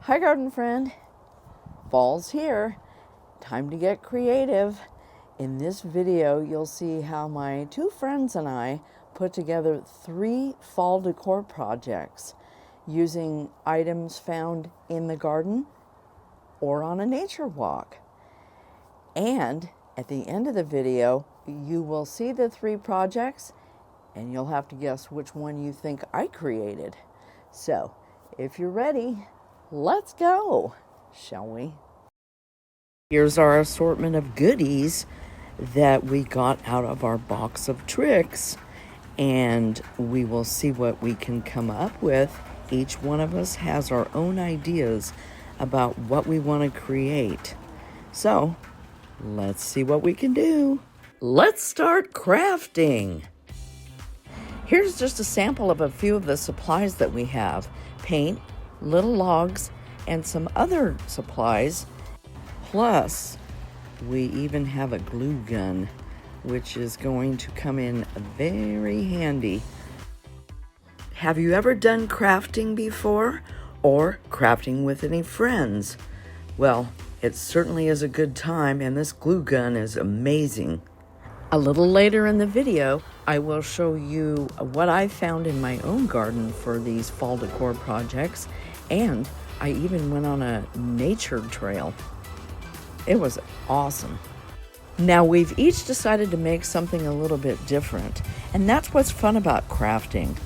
Hi garden friend, fall's here. Time to get creative. In this video you'll see how my two friends and I put together 3 fall decor projects using items found in the garden or on a nature walk. And at the end of the video you will see the 3 projects and you'll have to guess which one you think I created. So if you're ready, let's go, shall we? Here's our assortment of goodies that we got out of our box of tricks, and we will see what we can come up with. Each one of us has our own ideas about what we want to create. So, let's see what we can do. Let's start crafting. Here's just a sample of a few of the supplies that we have. Paint, little logs, and some other supplies. Plus, we even have a glue gun, which is going to come in very handy. Have you ever done crafting before, or crafting with any friends? Well, it certainly is a good time, and this glue gun is amazing. A little later in the video, I will show you what I found in my own garden for these fall decor projects, and I even went on a nature trail. It was awesome. Now we've each decided to make something a little bit different, and that's what's fun about crafting.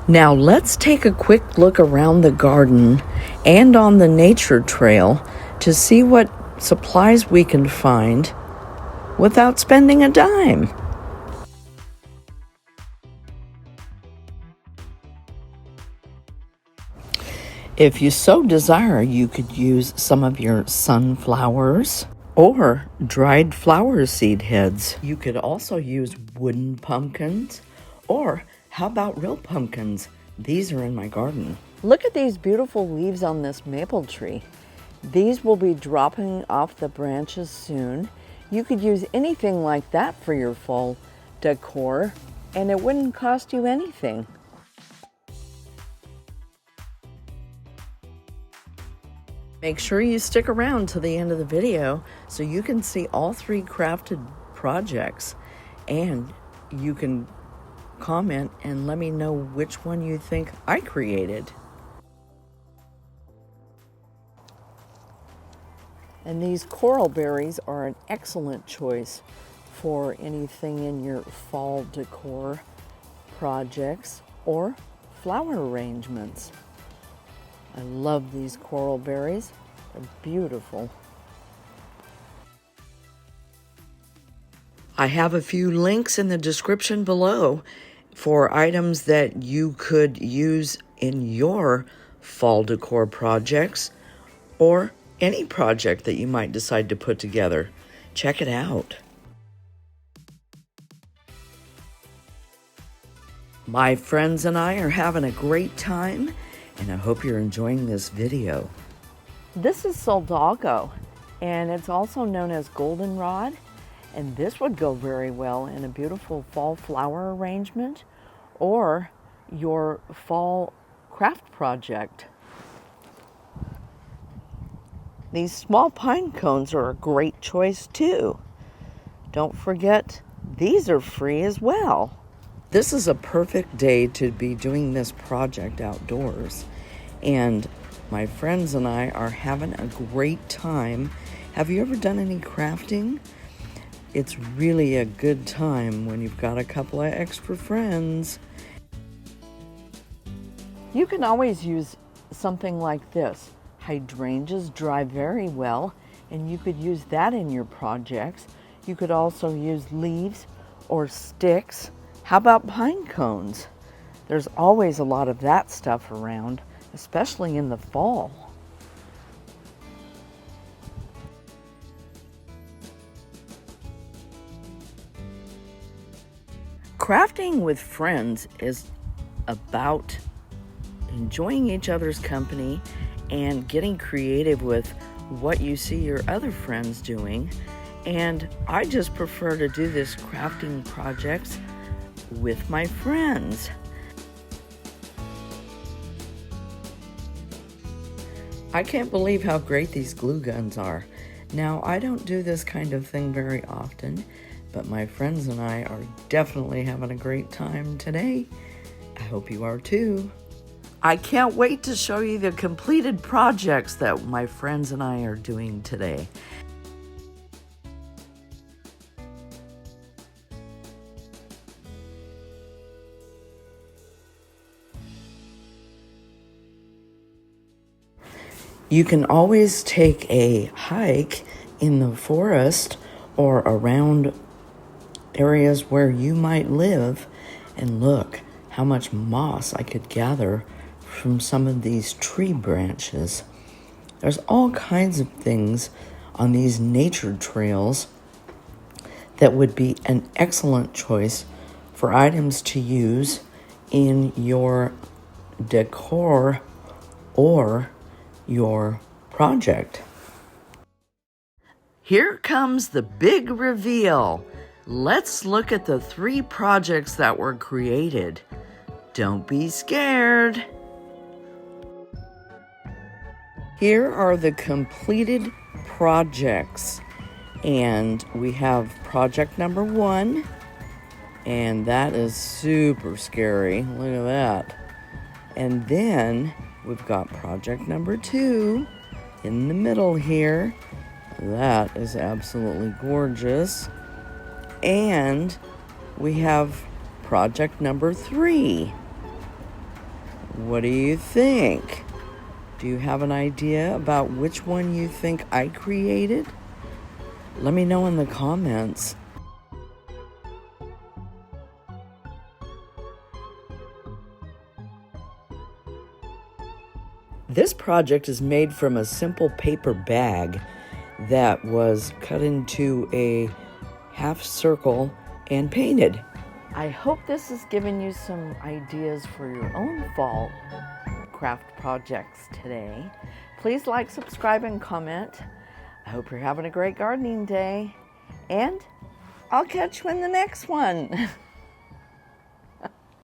Now let's take a quick look around the garden and on the nature trail to see what supplies we can find without spending a dime. If you so desire, you could use some of your sunflowers or dried flower seed heads. You could also use wooden pumpkins, or how about real pumpkins? These are in my garden. Look at these beautiful leaves on this maple tree. These will be dropping off the branches soon. You could use anything like that for your fall decor, and it wouldn't cost you anything. Make sure you stick around to the end of the video so you can see all 3 crafted projects, and you can comment and let me know which one you think I created. And these coral berries are an excellent choice for anything in your fall decor projects or flower arrangements. I love these coral berries. They're beautiful. I have a few links in the description below for items that you could use in your fall decor projects or any project that you might decide to put together. Check it out. My friends and I are having a great time, and I hope you're enjoying this video. This is soldago, and it's also known as goldenrod, and this would go very well in a beautiful fall flower arrangement or your fall craft project. These small pine cones are a great choice too. Don't forget, these are free as well. This is a perfect day to be doing this project outdoors, and my friends and I are having a great time. Have you ever done any crafting? It's really a good time when you've got a couple of extra friends. You can always use something like this. Hydrangeas dry very well, and you could use that in your projects. You could also use leaves or sticks. How about pine cones? There's always a lot of that stuff around, especially in the fall. Crafting with friends is about enjoying each other's company and getting creative with what you see your other friends doing. And I just prefer to do this crafting projects with my friends. I can't believe how great these glue guns are. Now, I don't do this kind of thing very often, but my friends and I are definitely having a great time today. I hope you are too. I can't wait to show you the completed projects that my friends and I are doing today. You can always take a hike in the forest or around areas where you might live, and look how much moss I could gather from some of these tree branches. There's all kinds of things on these nature trails that would be an excellent choice for items to use in your decor or your project. Here comes the big reveal. Let's look at the 3 projects that were created. Don't be scared. Here are the completed projects. And we have project number 1. And that is super scary. Look at that. And then we've got project number 2 in the middle here. That is absolutely gorgeous. And we have project number 3. What do you think? Do you have an idea about which one you think I created? Let me know in the comments. This project is made from a simple paper bag that was cut into a half circle and painted. I hope this has given you some ideas for your own fall craft projects today. Please like, subscribe, and comment. I hope you're having a great gardening day, and I'll catch you in the next one.